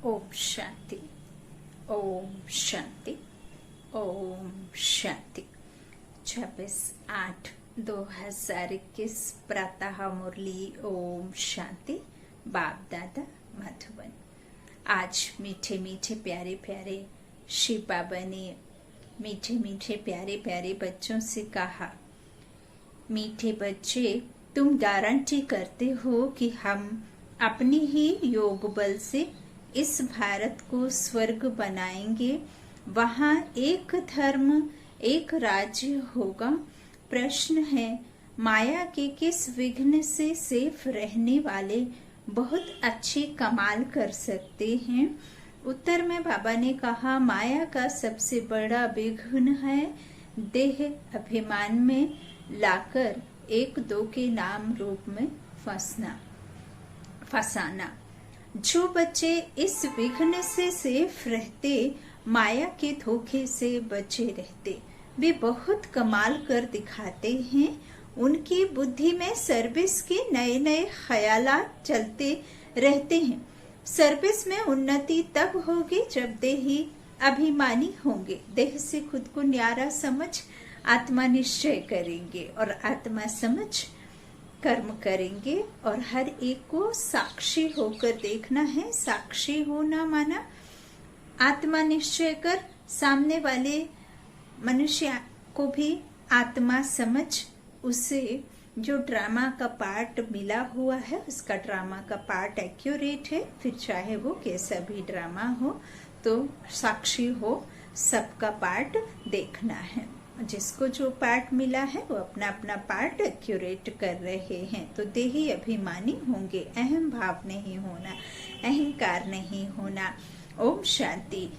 ओम शांति, ओम शांति, ओम शांति। 26/8/2021 प्रातः मुरली। ओम शांति। बाप दादा मधुबन। आज मीठे मीठे प्यारे प्यारे शिव बाबा ने मीठे मीठे प्यारे प्यारे बच्चों से कहा, मीठे बच्चे, तुम गारंटी करते हो कि हम अपनी ही योग बल से इस भारत को स्वर्ग बनाएंगे, वहाँ एक धर्म एक राज्य होगा। प्रश्न है, माया के किस विघ्न से सेफ रहने वाले बहुत अच्छे कमाल कर सकते हैं? उत्तर में बाबा ने कहा, माया का सबसे बड़ा विघ्न है देह अभिमान में लाकर एक दो के नाम रूप में फंसाना। जो बच्चे इस विघ्न से सेफ रहते, माया के धोखे से बचे रहते, वे बहुत कमाल कर दिखाते हैं। उनकी बुद्धि में सर्विस के नए नए ख्यालात चलते रहते हैं। सर्विस में उन्नति तब होगी जब देही अभिमानी होंगे, देह से खुद को न्यारा समझ आत्मा निश्चय करेंगे और आत्मा समझ कर्म करेंगे और हर एक को साक्षी होकर देखना है। साक्षी होना माना आत्मा निश्चय कर सामने वाले मनुष्य को भी आत्मा समझ उसे जो ड्रामा का पार्ट मिला हुआ है उसका ड्रामा का पार्ट एक्यूरेट है, फिर चाहे वो कैसा भी ड्रामा हो तो साक्षी हो सबका पार्ट देखना है। जिसको जो पार्ट मिला है वो अपना अपना पार्ट एक्यूरेट कर रहे हैं, तो देही अभिमानी होंगे। अहम भाव नहीं होना, अहंकार नहीं होना। ओम शांति।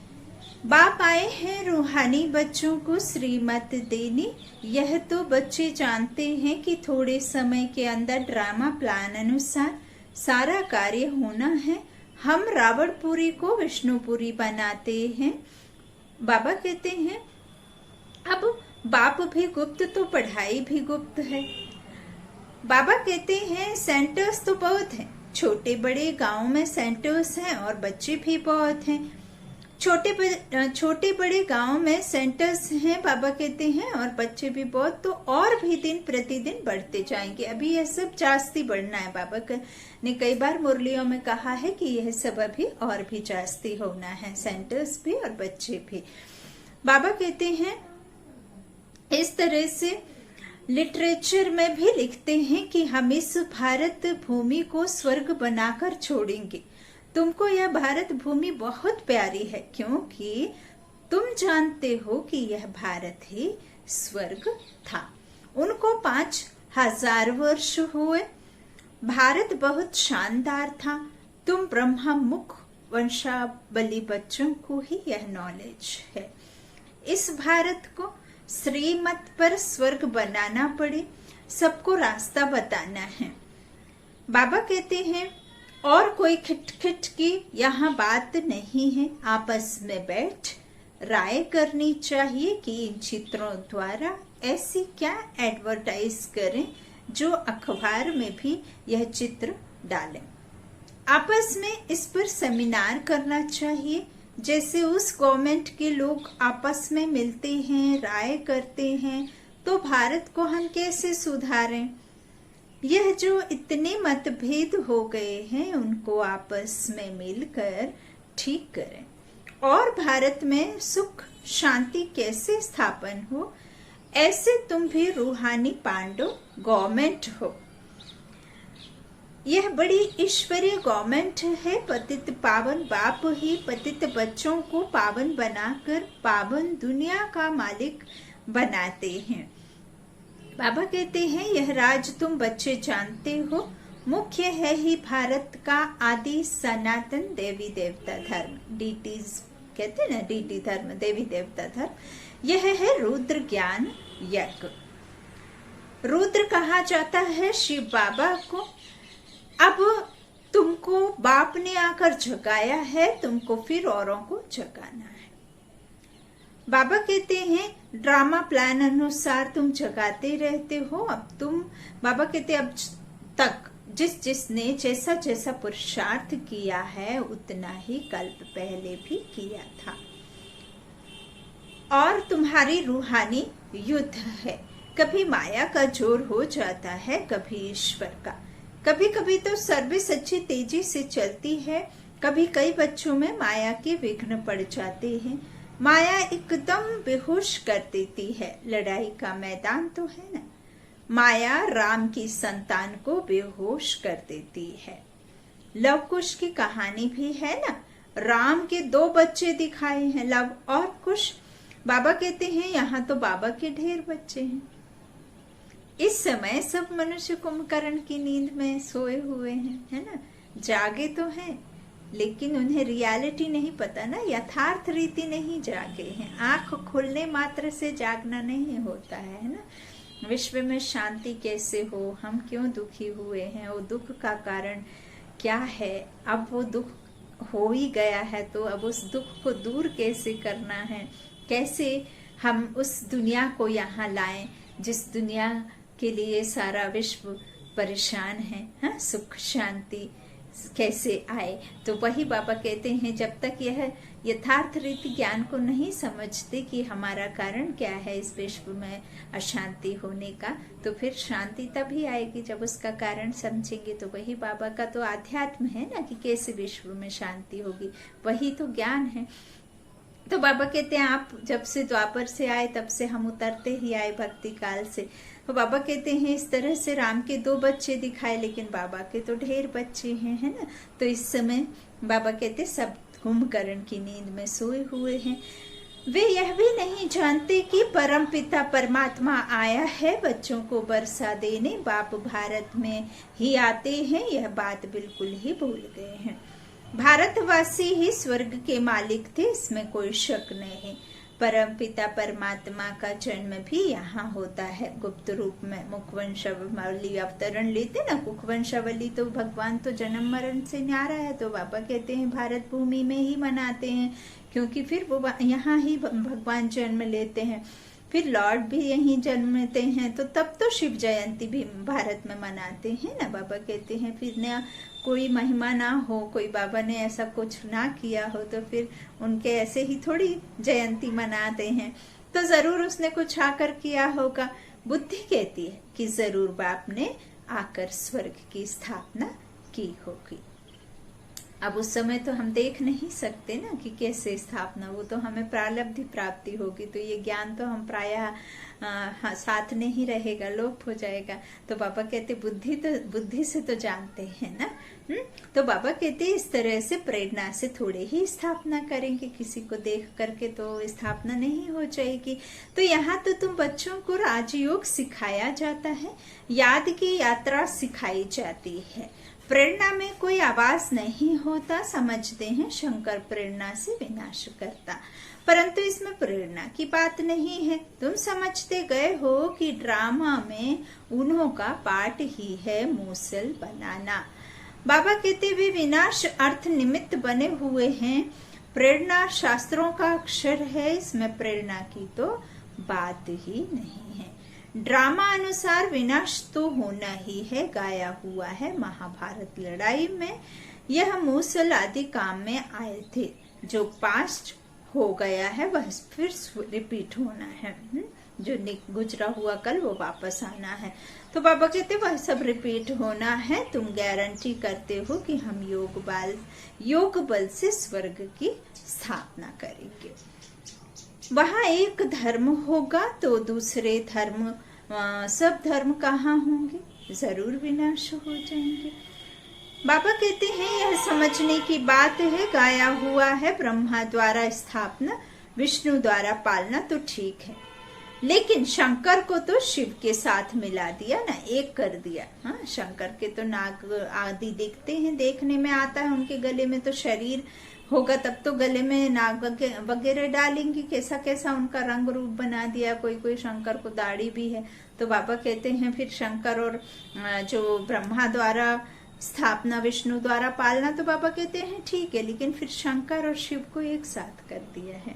बाप आए हैं रूहानी बच्चों को श्रीमत देने। यह तो बच्चे जानते हैं कि थोड़े समय के अंदर ड्रामा प्लान अनुसार सारा कार्य होना है। हम रावणपुरी को विष्णुपुरी बनाते हैं। बाबा कहते हैं, अब बाप भी गुप्त तो पढ़ाई भी गुप्त है। बाबा कहते हैं सेंटर्स तो बहुत हैं, छोटे बड़े गांव में सेंटर्स हैं और बच्चे भी बहुत हैं। छोटे बड़े गांव में सेंटर्स हैं, बाबा कहते हैं, और बच्चे भी बहुत, तो और भी दिन प्रतिदिन बढ़ते जाएंगे। अभी यह सब जास्ती बढ़ना है। बाबा ने कई बार मुरलियों में कहा है कि यह सब अभी और भी जास्ती होना है, सेंटर्स भी और बच्चे भी। बाबा कहते हैं इस तरह से लिटरेचर में भी लिखते हैं कि हम इस भारत भूमि को स्वर्ग बनाकर छोड़ेंगे। तुमको यह भारत भूमि बहुत प्यारी है क्योंकि तुम जानते हो कि यह भारत ही स्वर्ग था। उनको 5000 वर्ष हुए। भारत बहुत शानदार था। तुम ब्रह्मा मुख वंशावली बच्चों को ही यह नॉलेज है। इस भारत को श्रीमत पर स्वर्ग बनाना पड़े, सबको रास्ता बताना है। बाबा कहते हैं और कोई खिटखिट की यहाँ बात नहीं है। आपस में बैठ राय करनी चाहिए कि इन चित्रों द्वारा ऐसी क्या एडवर्टाइज करें जो अखबार में भी यह चित्र डालें। आपस में इस पर सेमिनार करना चाहिए, जैसे उस गवर्नमेंट के लोग आपस में मिलते हैं, राय करते हैं, तो भारत को हम कैसे सुधारें। यह जो इतने मतभेद हो गए हैं उनको आपस में मिलकर ठीक करें और भारत में सुख शांति कैसे स्थापन हो। ऐसे तुम भी रूहानी पांडव गवर्नमेंट हो। यह बड़ी ईश्वरीय गवर्नमेंट है। पतित पावन बाप ही पतित बच्चों को पावन बनाकर पावन दुनिया का मालिक बनाते हैं। बाबा कहते हैं यह राज तुम बच्चे जानते हो। मुख्य है ही भारत का आदि सनातन देवी देवता धर्म, डीटीज कहते हैं ना, डीटी धर्म, देवी देवता धर्म। यह है रुद्र ज्ञान यज्ञ। रुद्र कहा जाता है शिव बाबा को। अब तुमको बाप ने आकर जगाया है, तुमको फिर औरों को जगाना है। बाबा कहते हैं ड्रामा प्लान अनुसार तुम जगाते रहते हो। अब तुम, बाबा कहते अब तक जिसने जैसा जैसा पुरुषार्थ किया है उतना ही कल्प पहले भी किया था। और तुम्हारी रूहानी युद्ध है। कभी माया का जोर हो जाता है, कभी ईश्वर का। कभी कभी तो सर्विस अच्छी तेजी से चलती है, कभी कई बच्चों में माया के विघ्न पड़ जाते हैं। माया एकदम बेहोश कर देती है। लड़ाई का मैदान तो है ना। माया राम की संतान को बेहोश कर देती है। लव कुश की कहानी भी है ना। राम के 2 बच्चे दिखाए हैं, लव और कुश। बाबा कहते हैं यहाँ तो बाबा के ढेर बच्चे हैं। इस समय सब मनुष्य कुंभकर्ण की नींद में सोए हुए हैं, है ना। जागे तो हैं, लेकिन उन्हें रियलिटी नहीं पता ना, यथार्थ रीति नहीं जागे हैं। आंख खुलने मात्र से जागना नहीं होता है ना। विश्व में शांति कैसे हो, हम क्यों दुखी हुए हैं, वो दुख का कारण क्या है। अब वो दुख हो ही गया है तो अब उस दुख को दूर कैसे करना है, कैसे हम उस दुनिया को यहाँ लाएं जिस दुनिया के लिए सारा विश्व परेशान है। हाँ, सुख शांति कैसे आए। तो वही बाबा कहते हैं, जब तक यह यथार्थ रीति ज्ञान को नहीं समझते कि हमारा कारण क्या है इस विश्व में अशांति होने का, तो फिर शांति तभी आएगी जब उसका कारण समझेंगे। तो वही बाबा का तो आध्यात्म है ना, कि कैसे विश्व में शांति होगी, वही तो ज्ञान है। तो बाबा कहते हैं आप जब से द्वापर से आए तब से हम उतरते ही आए भक्ति काल से। तो बाबा कहते हैं इस तरह से राम के 2 बच्चे दिखाए, लेकिन बाबा के तो ढेर बच्चे हैं, है ना। तो इस समय बाबा कहते सब कुंभकर्ण की नींद में सोए हुए हैं। वे यह भी नहीं जानते कि परम पिता परमात्मा आया है बच्चों को बरसा देने। बाप भारत में ही आते हैं, यह बात बिल्कुल ही भूल गए हैं। भारतवासी ही स्वर्ग के मालिक थे, इसमें कोई शक नहीं। परम पिता परमात्मा का जन्म भी यहाँ होता है गुप्त रूप में। मुखवंशावली अवतरण लेते ना, मुखवंशावली तो भगवान तो जन्म मरण से न्यारा है। तो बाबा कहते हैं भारत भूमि में ही मनाते हैं, क्योंकि फिर वो यहाँ ही भगवान जन्म लेते हैं। फिर लॉर्ड भी यहीं जन्मते हैं, तो तब तो शिव जयंती भी भारत में मनाते हैं ना। बाबा कहते हैं फिर न कोई महिमा ना हो, कोई बाबा ने ऐसा कुछ ना किया हो, तो फिर उनके ऐसे ही थोड़ी जयंती मनाते हैं। तो जरूर उसने कुछ आकर किया होगा। बुद्धि कहती है कि जरूर बाप ने आकर स्वर्ग की स्थापना की होगी। अब उस समय तो हम देख नहीं सकते ना कि कैसे स्थापना, वो तो हमें प्रारब्ध प्राप्ति होगी। तो ये ज्ञान तो हम प्रायः साथ नहीं रहेगा, लोप हो जाएगा। तो बाबा कहते बुद्धि से तो जानते हैं ना। तो बाबा कहते इस तरह से प्रेरणा से थोड़े ही स्थापना करेंगे, किसी को देख करके तो स्थापना नहीं हो जाएगी। तो यहाँ तो तुम बच्चों को राजयोग सिखाया जाता है, याद की यात्रा सिखाई जाती है। प्रेरणा में कोई आवाज नहीं होता, समझते हैं शंकर प्रेरणा से विनाश करता। परंतु इसमें प्रेरणा की बात नहीं है। तुम समझते गए हो कि ड्रामा में उन्हों का पार्ट ही है मूसल बनाना। बाबा कहते हुए विनाश अर्थ निमित्त बने हुए हैं। प्रेरणा शास्त्रों का अक्षर है, इसमें प्रेरणा की तो बात ही नहीं है। ड्रामा अनुसार विनाश तो होना ही है, गाया हुआ है महाभारत लड़ाई में। यह मूसल आदि काम में आए थे। जो पास्ट हो गया है वह फिर रिपीट होना है। जो गुजरा हुआ कल वो वापस आना है। तो बाबा कहते वह सब रिपीट होना है। तुम गारंटी करते हो कि हम योग बल से स्वर्ग की स्थापना करेंगे। वहाँ एक धर्म होगा तो दूसरे धर्म, सब धर्म कहाँ होंगे, जरूर विनाश हो जाएंगे। बाबा कहते हैं यह समझने की बात है, गाया हुआ है ब्रह्मा द्वारा स्थापना, विष्णु द्वारा पालना तो ठीक है, लेकिन शंकर को तो शिव के साथ मिला दिया ना, एक कर दिया। हाँ, शंकर के तो नाग आदि दिखते हैं, देखने में आता है, उनके गले में तो शरीर होगा, तब तो गले में नाग वगैरह डालेंगे। कैसा कैसा उनका रंग रूप बना दिया। कोई कोई शंकर को दाढ़ी भी है। तो बाबा कहते हैं फिर शंकर और जो ब्रह्मा द्वारा स्थापना, विष्णु द्वारा पालना, तो बाबा कहते हैं ठीक है, लेकिन फिर शंकर और शिव को एक साथ कर दिया है।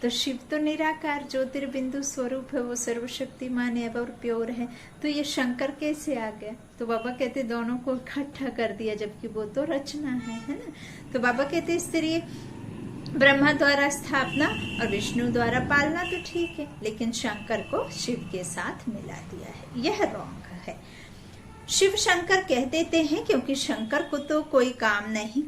तो शिव तो निराकार ज्योतिर्बिंदु स्वरूप है, वो सर्वशक्तिमान है और प्योर है, तो ये शंकर कैसे आ गया? तो बाबा कहते दोनों को इकट्ठा कर दिया, जबकि वो तो रचना है ना। तो बाबा कहते इस तरह ब्रह्मा द्वारा स्थापना और विष्णु द्वारा पालना तो ठीक है, लेकिन शंकर को शिव के साथ मिला दिया है, यह रॉन्ग है। शिव शंकर कह देते हैं क्योंकि शंकर तो कोई काम नहीं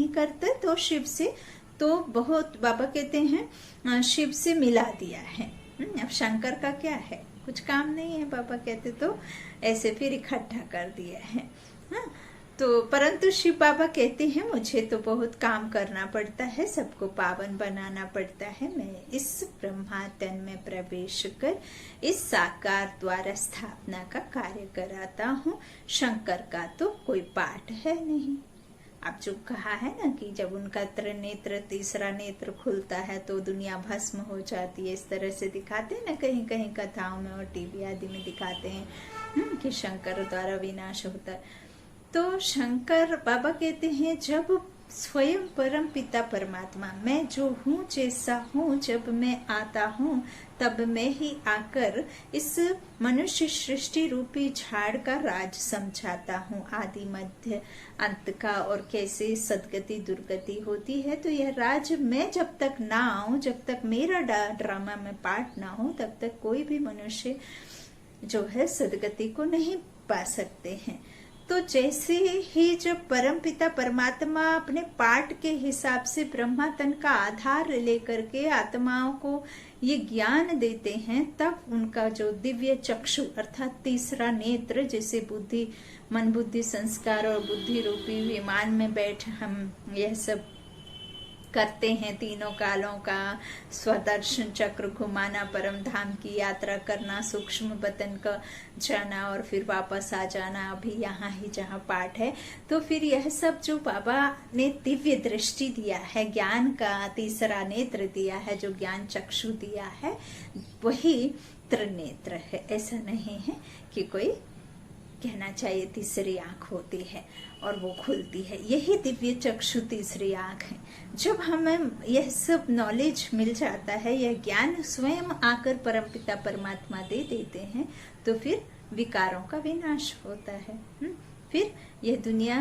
करते, तो शिव से तो बहुत बाबा कहते हैं शिव से मिला दिया है। अब शंकर का क्या है, कुछ काम नहीं है, बाबा कहते तो ऐसे फिर इकट्ठा कर दिया है। तो परंतु शिव बाबा कहते हैं मुझे तो बहुत काम करना पड़ता है, सबको पावन बनाना पड़ता है, मैं इस ब्रह्मा तन में प्रवेश कर इस साकार द्वारा स्थापना का कार्य कराता हूँ। शंकर का तो कोई पाठ है नहीं। आप जो कहा है ना कि जब उनका त्रिनेत्र तीसरा नेत्र खुलता है तो दुनिया भस्म हो जाती है, इस तरह से दिखाते हैं ना कहीं कहीं कथाओं में और टीवी आदि में दिखाते हैं कि शंकर द्वारा विनाश होता है। तो शंकर बाबा कहते हैं जब स्वयं परम पिता परमात्मा मैं जो हूँ जैसा हूँ, जब मैं आता हूँ तब मैं ही आकर इस मनुष्य सृष्टि रूपी झाड़ का राज समझाता हूँ, आदि मध्य अंत का, और कैसे सदगति दुर्गति होती है। तो यह राज मैं जब तक ना आऊं, जब तक मेरा ड्रामा में पार्ट ना हो, तब तक कोई भी मनुष्य जो है सदगति को नहीं पा सकते हैं। तो जैसे ही जब परम पिता परमात्मा अपने पाठ के हिसाब से ब्रह्मा तन का आधार लेकर के आत्माओं को ये ज्ञान देते हैं, तब उनका जो दिव्य चक्षु अर्थात तीसरा नेत्र, जिसे बुद्धि मन बुद्धि संस्कार और बुद्धि रूपी विमान में बैठ हम यह सब करते हैं, तीनों कालों का स्वदर्शन चक्र घुमाना, परम धाम की यात्रा करना, सूक्ष्म बतन का जाना और फिर वापस आ जाना, अभी यहाँ ही जहाँ पाठ है। तो फिर यह सब जो बाबा ने दिव्य दृष्टि दिया है, ज्ञान का तीसरा नेत्र दिया है, जो ज्ञान चक्षु दिया है, वही त्रिनेत्र है। ऐसा नहीं है कि कोई कहना चाहिए तीसरी आंख होती है और वो खुलती है, यही दिव्य चक्षु तीसरी आंख है। जब हमें यह सब नॉलेज मिल जाता है, यह ज्ञान स्वयं आकर परमपिता परमात्मा दे देते हैं, तो फिर विकारों का विनाश होता है। फिर यह दुनिया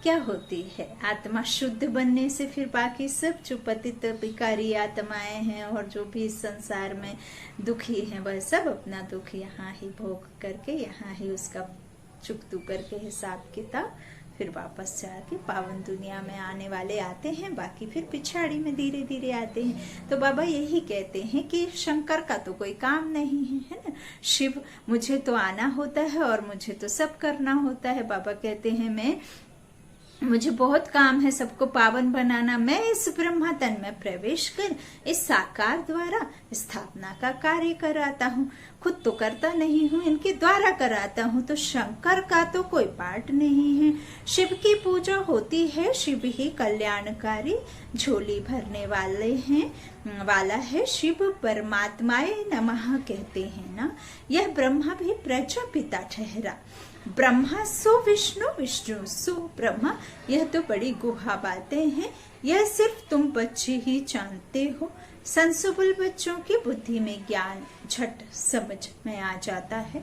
क्या होती है, आत्मा शुद्ध बनने से फिर बाकी सब जो पतित विकारी आत्माएं हैं और जो भी इस संसार में दुखी हैं, वह सब अपना दुख यहाँ ही भोग करके, यहाँ ही उसका चुकतू करके हिसाब किताब फिर वापस जाके पावन दुनिया में आने वाले आते हैं, बाकी फिर पिछाड़ी में धीरे धीरे आते हैं। तो बाबा यही कहते हैं कि शंकर का तो कोई काम नहीं है ना, शिव मुझे तो आना होता है और मुझे तो सब करना होता है। बाबा कहते हैं मुझे बहुत काम है सबको पावन बनाना, मैं इस ब्रह्मा तन में प्रवेश कर इस साकार द्वारा स्थापना का कार्य कराता हूँ, खुद तो करता नहीं हूँ, इनके द्वारा कराता हूँ। तो शंकर का तो कोई पार्ट नहीं है, शिव की पूजा होती है, शिव ही कल्याणकारी झोली भरने वाला है, शिव परमात्माए नमः कहते हैं ना। यह ब्रह्मा भी प्रजापिता ठहरा, ब्रह्मा सो विष्णु, विष्णु सो ब्रह्मा, यह तो बड़ी गुहा बातें हैं, यह सिर्फ तुम बच्चे ही जानते हो। संसुबुल बच्चों की बुद्धि में ज्ञान झट समझ में आ जाता है,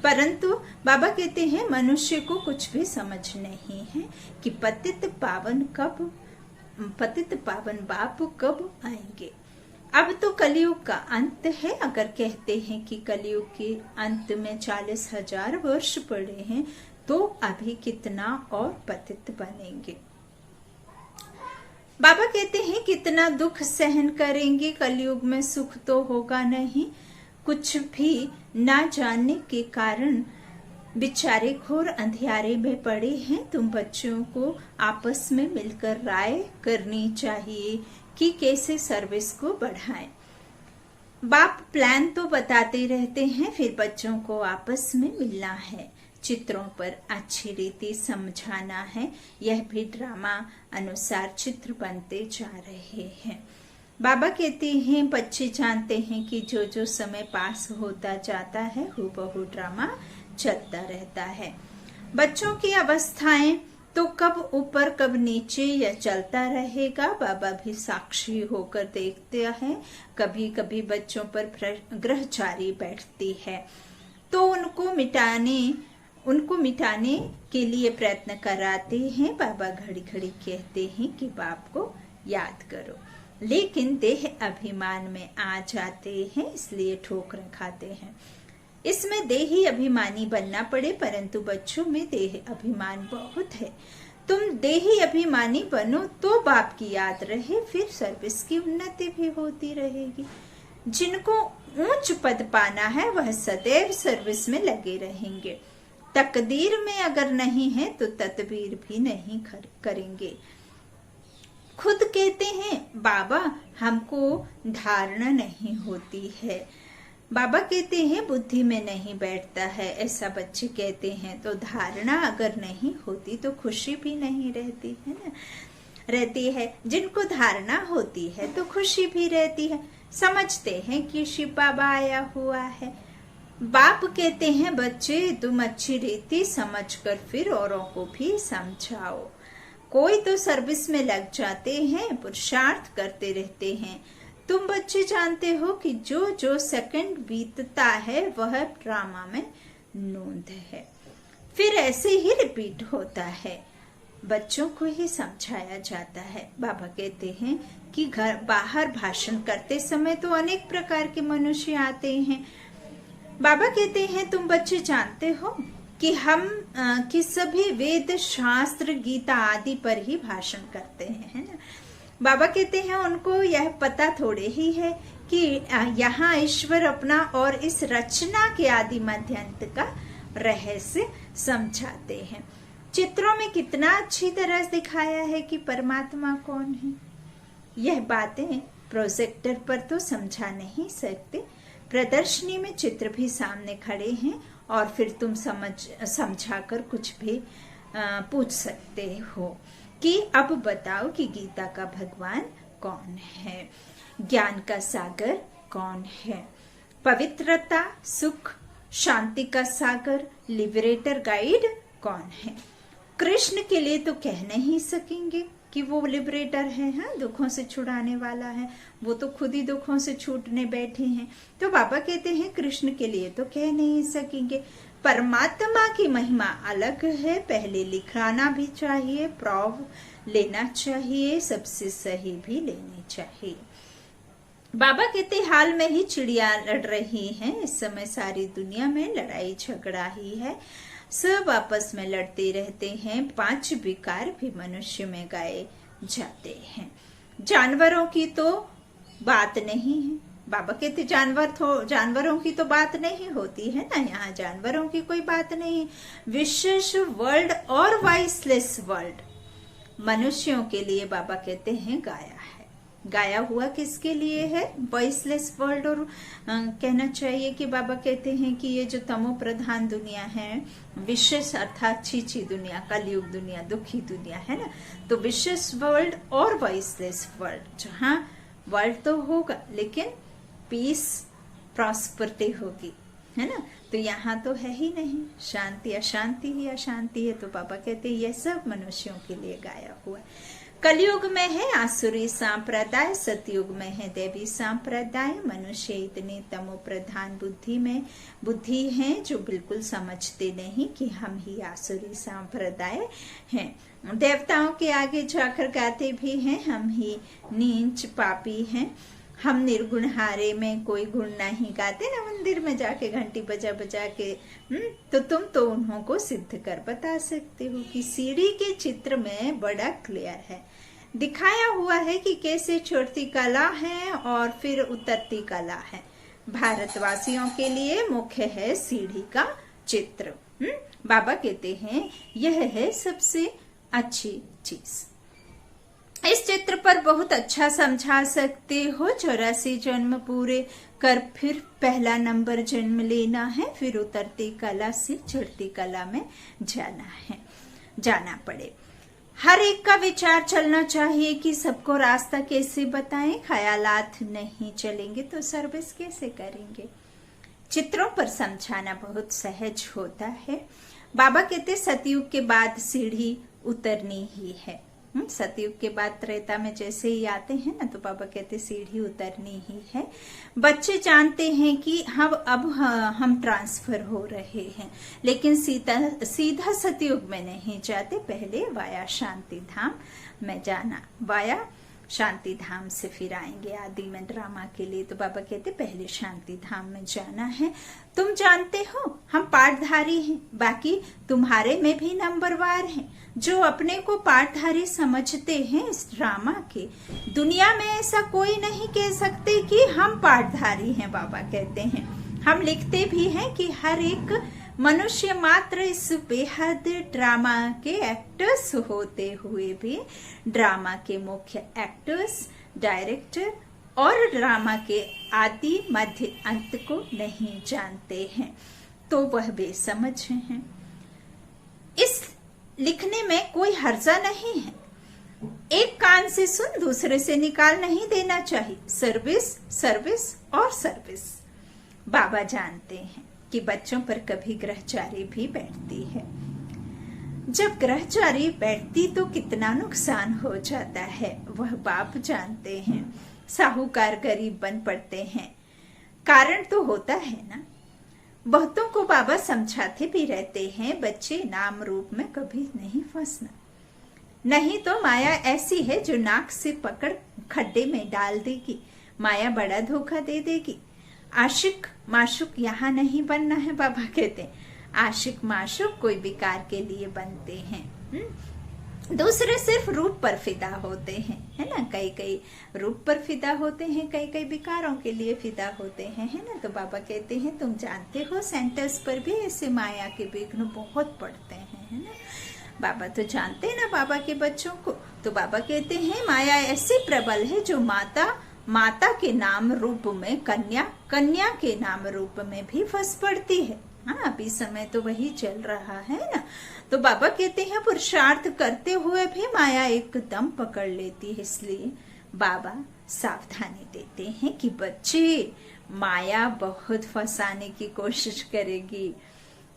परंतु बाबा कहते हैं मनुष्य को कुछ भी समझ नहीं है कि पतित पावन बाप कब आएंगे। अब तो कलयुग का अंत है, अगर कहते हैं कि कलयुग के अंत में 40,000 वर्ष पड़े हैं, तो अभी कितना और पतित बनेंगे। बाबा कहते हैं कितना दुख सहन करेंगे, कलयुग में सुख तो होगा नहीं, कुछ भी ना जानने के कारण बेचारे घोर अंधियारे में पड़े हैं। तुम बच्चों को आपस में मिलकर राय करनी चाहिए कि कैसे सर्विस को बढ़ाएं। बाप प्लान तो बताते रहते हैं, फिर बच्चों को आपस में मिलना है, चित्रों पर अच्छी रीति समझाना है, यह भी ड्रामा अनुसार चित्र बनते जा रहे हैं। बाबा कहते हैं बच्चे जानते हैं कि जो जो समय पास होता जाता है हूबहू ड्रामा चलता रहता है। बच्चों की अवस्थाएं तो कब ऊपर कब नीचे यह चलता रहेगा। बाबा भी साक्षी होकर देखते हैं। कभी कभी बच्चों पर ग्रहचारी बैठती है तो उनको मिटाने के लिए प्रयत्न कराते हैं। बाबा घड़ी घड़ी कहते हैं कि बाप को याद करो, लेकिन देह अभिमान में आ जाते हैं, इसलिए ठोकर खाते हैं। इसमें देही अभिमानी बनना पड़े, परंतु बच्चों में देह अभिमान बहुत है। तुम देही अभिमानी बनो तो बाप की याद रहे, फिर सर्विस की उन्नति भी होती रहेगी। जिनको ऊंच पद पाना है वह सदैव सर्विस में लगे रहेंगे। तकदीर में अगर नहीं है तो तदबीर भी नहीं करेंगे। खुद कहते हैं बाबा हमको धारणा नहीं होती है। बाबा कहते हैं बुद्धि में नहीं बैठता है, ऐसा बच्चे कहते हैं। तो धारणा अगर नहीं होती तो खुशी भी नहीं रहती है ना, रहती है। जिनको धारणा होती है तो खुशी भी रहती है। समझते हैं कि शिव बाबा आया हुआ है। बाप कहते हैं बच्चे तुम अच्छी रीति समझकर फिर औरों को भी समझाओ। कोई तो सर्विस में लग जाते हैं, पुरुषार्थ करते रहते हैं। तुम बच्चे जानते हो कि जो जो सेकंड बीतता है वह ड्रामा में नोंद है, फिर ऐसे ही रिपीट होता है। बच्चों को ही समझाया जाता है। बाबा कहते हैं कि घर बाहर भाषण करते समय तो अनेक प्रकार के मनुष्य आते हैं। बाबा कहते हैं तुम बच्चे जानते हो कि हम कि सभी वेद शास्त्र गीता आदि पर ही भाषण करते हैं, है ना। बाबा कहते हैं उनको यह पता थोड़े ही है कि यहाँ ईश्वर अपना और इस रचना के आदि मध्यांत का रहस्य समझाते हैं। चित्रों में कितना अच्छी तरह दिखाया है कि परमात्मा कौन है। यह बातें प्रोजेक्टर पर तो समझा नहीं सकते, प्रदर्शनी में चित्र भी सामने खड़े हैं और फिर तुम समझाकर कुछ भी पूछ सकते हो कि अब बताओ कि गीता का भगवान कौन है, ज्ञान का सागर कौन है, पवित्रता सुख शांति का सागर लिबरेटर गाइड कौन है। कृष्ण के लिए तो कह नहीं सकेंगे कि वो लिबरेटर है, हाँ दुखों से छुड़ाने वाला है, वो तो खुद ही दुखों से छूटने बैठे हैं। तो बाबा कहते हैं कृष्ण के लिए तो कह नहीं सकेंगे। परमात्मा की महिमा अलग है, पहले लिखाना भी चाहिए, प्रूव लेना चाहिए, सबसे सही भी लेनी चाहिए। बाबा कहते हाल में ही चिड़िया लड़ रही हैं, इस समय सारी दुनिया में लड़ाई झगड़ा ही है, सब आपस में लड़ते रहते हैं। 5 विकार भी मनुष्य में गाए जाते हैं। जानवरों की तो बात नहीं है। बाबा कहते जानवरों की तो बात नहीं होती है ना, यहाँ जानवरों की कोई बात नहीं। विशेष वर्ल्ड और वॉइसलेस वर्ल्ड मनुष्यों के लिए बाबा कहते हैं गाया है। गाया हुआ किसके लिए है? Voiceless world. और कहना चाहिए कि बाबा कहते हैं कि ये जो तमो प्रधान दुनिया है, विशेष अर्थात छीछी दुनिया, कलयुग दुनिया, दुखी दुनिया है ना, तो विशेष वर्ल्ड और वॉइसलेस वर्ल्ड, जहाँ वर्ल्ड तो होगा लेकिन पीस प्रॉस्पेरिटी होगी, है ना। तो यहाँ तो है ही नहीं, शांति अशांति ही अशांति है। तो बाबा कहते हैं ये सब मनुष्यों के लिए गाया हुआ है। कलयुग में है आसुरी सांप्रदाय, सतयुग में है देवी सांप्रदाय। मनुष्य इतने तमो प्रधान बुद्धि हैं जो बिल्कुल समझते नहीं कि हम ही आसुरी सांप्रदाय हैं। देवताओं के आगे जाकर गाते भी हैं हम ही नीच पापी हैं, हम निर्गुण हारे में कोई गुण नहीं गाते ना, मंदिर में जाके घंटी बजा बजा के। तो तुम तो उन्हों को सिद्ध कर बता सकते हो कि सीढ़ी के चित्र में बड़ा क्लियर है, दिखाया हुआ है कि कैसे चढ़ती कला है और फिर उतरती कला है। भारतवासियों के लिए मुख्य है सीढ़ी का चित्र। बाबा कहते हैं यह है सबसे अच्छी चीज। इस चित्र पर बहुत अच्छा समझा सकते हो। 84 जन्म पूरे कर फिर पहला नंबर जन्म लेना है, फिर उतरती कला से चढ़ती कला में जाना पड़े। हर एक का विचार चलना चाहिए कि सबको रास्ता कैसे बताएं। ख्यालात नहीं चलेंगे तो सर्विस कैसे करेंगे। चित्रों पर समझाना बहुत सहज होता है। बाबा कहते सतयुग के बाद सीढ़ी उतरनी ही है। सतयुग के बाद त्रेता में जैसे ही आते हैं ना, तो बाबा कहते सीढ़ी उतरनी ही है। बच्चे जानते हैं कि अब हम ट्रांसफर हो रहे हैं, लेकिन सीधा सतयुग में नहीं जाते, पहले वाया शांति धाम में जाना, वाया शांति धाम से फिर आएंगे आदि में ड्रामा के लिए। तो बाबा कहते पहले शांति धाम में जाना है। तुम जानते हो हम पाठधारी हैं, बाकी तुम्हारे में भी नंबरवार हैं जो अपने को पाठधारी समझते हैं इस ड्रामा के। दुनिया में ऐसा कोई नहीं कह सकते कि हम पाठधारी हैं। बाबा कहते हैं, हम लिखते भी हैं कि हर एक मनुष्य मात्र इस बेहद ड्रामा के एक्टर्स होते हुए भी ड्रामा के मुख्य एक्टर्स, डायरेक्टर और ड्रामा के आदि मध्य अंत को नहीं जानते हैं, तो वह बेसमझ हैं। इस लिखने में कोई हर्जा नहीं है। एक कान से सुन दूसरे से निकाल नहीं देना चाहिए। सर्विस, सर्विस और सर्विस। बाबा जानते हैं कि बच्चों पर कभी ग्रहचारी भी बैठती है। जब ग्रहचारी बैठती तो कितना नुकसान हो जाता है, वह बाप जानते हैं। साहूकार गरीब बन पड़ते हैं, कारण तो होता है ना। बहुतों को बाबा समझाते भी रहते हैं, बच्चे नाम रूप में कभी नहीं फंसना, नहीं तो माया ऐसी है जो नाक से पकड़ खड्डे में डाल देगी। माया बड़ा धोखा दे देगी। आशिक माशुक यहाँ नहीं बनना है। बाबा कहते हैं आशिक माशुक कोई विकार के लिए बनते हैं। दूसरे सिर्फ रूप पर फिदा होते हैं, है ना। कई रूप पर फिदा होते हैं, कई विकारों के लिए फिदा होते हैं, है ना। तो बाबा कहते हैं तुम जानते हो सेंटर्स पर भी ऐसे माया के विघ्न बहुत पड़ते हैं, है ना। बाबा तो जानते हैं ना बाबा के बच्चों को। तो बाबा कहते हैं माया ऐसी प्रबल है जो माता के नाम रूप में कन्या के नाम रूप में भी फंस पड़ती है। हाँ, अभी समय तो वही चल रहा है ना। तो बाबा कहते हैं पुरुषार्थ करते हुए भी माया एकदम पकड़ लेती है। इसलिए बाबा सावधानी देते हैं कि बच्चे, माया बहुत फंसाने की कोशिश करेगी,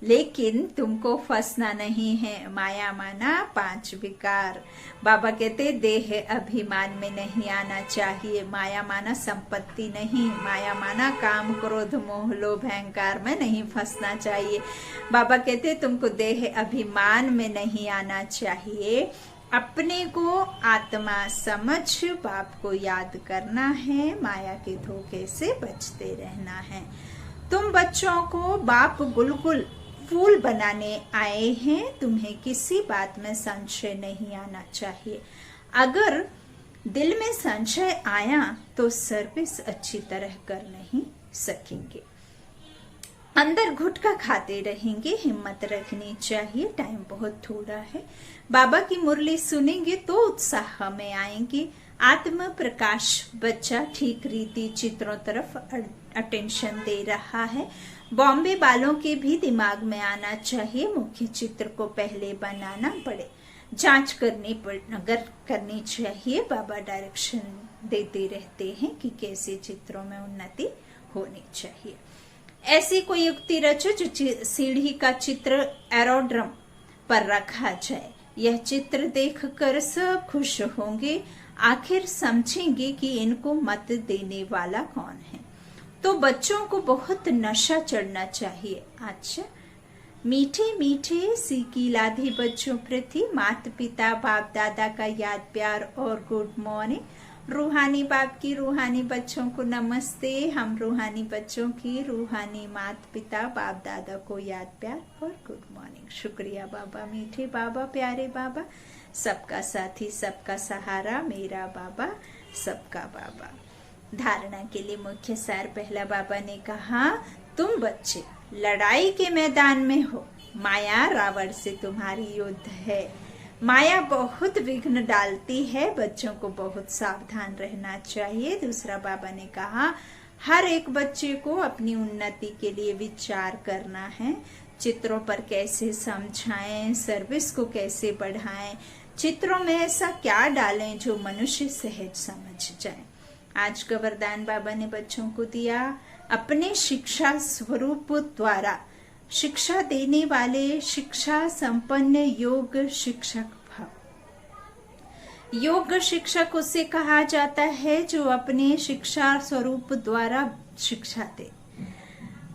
लेकिन तुमको फंसना नहीं है। माया माना 5 विकार। बाबा कहते देह अभिमान में नहीं आना चाहिए। माया माना संपत्ति नहीं। माया माना काम क्रोध मोह लोभ अहंकार में नहीं फंसना चाहिए। बाबा कहते तुमको देह अभिमान में नहीं आना चाहिए। अपने को आत्मा समझ बाप को याद करना है। माया के धोखे से बचते रहना है। तुम बच्चों को बाप गुलगुल फूल बनाने आए हैं। तुम्हें किसी बात में संशय नहीं आना चाहिए। अगर दिल में संशय आया तो सर्विस अच्छी तरह कर नहीं सकेंगे। अंदर गुटखा खाते रहेंगे। हिम्मत रखनी चाहिए, टाइम बहुत थोड़ा है। बाबा की मुरली सुनेंगे तो उत्साह में आएंगे। आत्म प्रकाश बच्चा ठीक रीति चित्रों तरफ अटेंशन दे रहा है। बॉम्बे वालों के भी दिमाग में आना चाहिए मुख्य चित्र को पहले बनाना पड़े, जांच करनी चाहिए। बाबा डायरेक्शन देते रहते हैं कि कैसे चित्रों में उन्नति होनी चाहिए। ऐसी कोई युक्ति रचो जो सीढ़ी का चित्र एरोड्रम पर रखा जाए। यह चित्र देखकर सब खुश होंगे, आखिर समझेंगे कि इनको मत देने वाला कौन है। तो बच्चों को बहुत नशा चढ़ना चाहिए। अच्छा, मीठे मीठे सीखी लाधी बच्चों प्रति माता पिता बाप दादा का याद प्यार और गुड मॉर्निंग। रूहानी बाप की रूहानी बच्चों को नमस्ते। हम रूहानी बच्चों की रूहानी माता पिता बाप दादा को याद प्यार और गुड मॉर्निंग। शुक्रिया बाबा, मीठे बाबा, प्यारे बाबा, सबका साथी सबका सहारा, मेरा बाबा सबका बाबा। धारणा के लिए मुख्य सार पहला बाबा ने कहा, तुम बच्चे लड़ाई के मैदान में हो। माया रावण से तुम्हारी युद्ध है। माया बहुत विघ्न डालती है, बच्चों को बहुत सावधान रहना चाहिए। दूसरा बाबा ने कहा, हर एक बच्चे को अपनी उन्नति के लिए विचार करना है। चित्रों पर कैसे समझाएं, सर्विस को कैसे बढ़ाएं, चित्रों में ऐसा क्या डालें जो मनुष्य सहज समझ जाए। आज का वरदान बाबा ने बच्चों को दिया, अपने शिक्षा स्वरूप द्वारा शिक्षा देने वाले शिक्षा संपन्न योग शिक्षक भव। योग शिक्षक उसे कहा जाता है जो अपने शिक्षा स्वरूप द्वारा शिक्षा दे।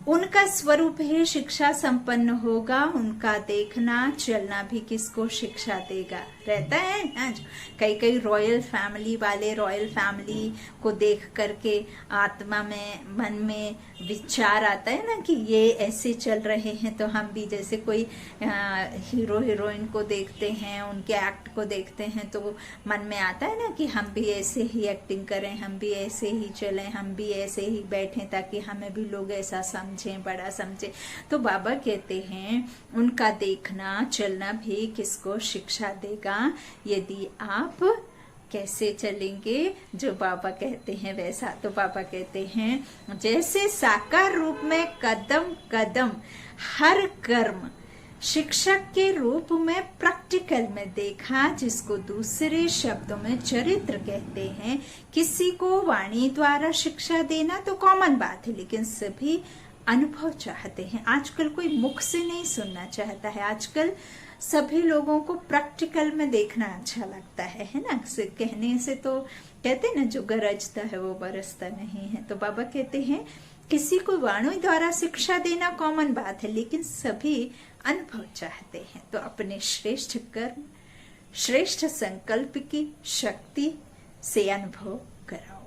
उनका स्वरूप ही शिक्षा संपन्न होगा, उनका देखना चलना भी किसको शिक्षा देगा। रहता है आज कई रॉयल फैमिली वाले रॉयल फैमिली को देख करके आत्मा में मन में विचार आता है ना कि ये ऐसे चल रहे हैं, तो हम भी जैसे कोई हीरो हीरोइन को देखते हैं, उनके एक्ट को देखते हैं, तो मन में आता है ना कि हम भी ऐसे ही एक्टिंग करें, हम भी ऐसे ही चलें, हम भी ऐसे ही बैठें, ताकि हमें भी लोग ऐसा समझें, बड़ा समझें। तो बाबा कहते हैं उनका देखना चलना भी किसको शिक्षा देगा, यदि आप कैसे चलेंगे जो बाबा कहते हैं वैसा। तो बाबा कहते हैं जैसे साकार रूप में कदम कदम हर कर्म शिक्षक के रूप में प्रैक्टिकल में देखा, जिसको दूसरे शब्दों में चरित्र कहते हैं। किसी को वाणी द्वारा शिक्षा देना तो कॉमन बात है, लेकिन सभी अनुभव चाहते हैं। आजकल कोई मुख से नहीं सुनना चाहता है, आजकल सभी लोगों को प्रैक्टिकल में देखना अच्छा लगता है ना। कहने से तो कहते ना जो गरजता है वो बरसता नहीं है। तो बाबा कहते हैं किसी को वाणी द्वारा शिक्षा देना कॉमन बात है, लेकिन सभी अनुभव चाहते हैं। तो अपने श्रेष्ठ कर्म श्रेष्ठ संकल्प की शक्ति से अनुभव कराओ।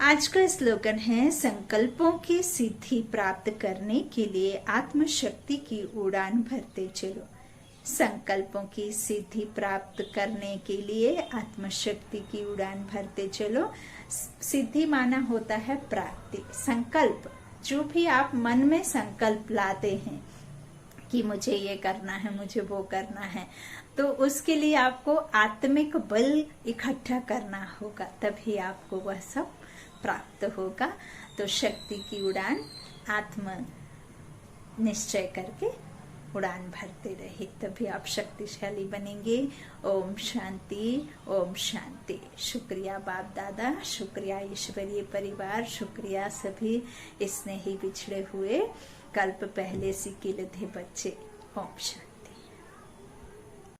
आज का स्लोगन है संकल्पों की सिद्धि प्राप्त करने के लिए आत्मशक्ति की उड़ान भरते चलो। संकल्पों की सिद्धि प्राप्त करने के लिए आत्मशक्ति की उड़ान भरते चलो। सिद्धि माना होता है प्राप्ति। संकल्प जो भी आप मन में संकल्प लाते हैं कि मुझे ये करना है, मुझे वो करना है, तो उसके लिए आपको आत्मिक बल इकट्ठा करना होगा, तभी आपको वह सब प्राप्त होगा। तो शक्ति की उड़ान आत्म निश्चय करके उड़ान भरते रहे, तभी आप शक्तिशाली बनेंगे। ओम शांति, ओम शांति। शुक्रिया बाप दादा, शुक्रिया ईश्वरीय परिवार, शुक्रिया सभी स्नेही बिछड़े हुए कल्प पहले से किलधे बच्चे। ओम शांति।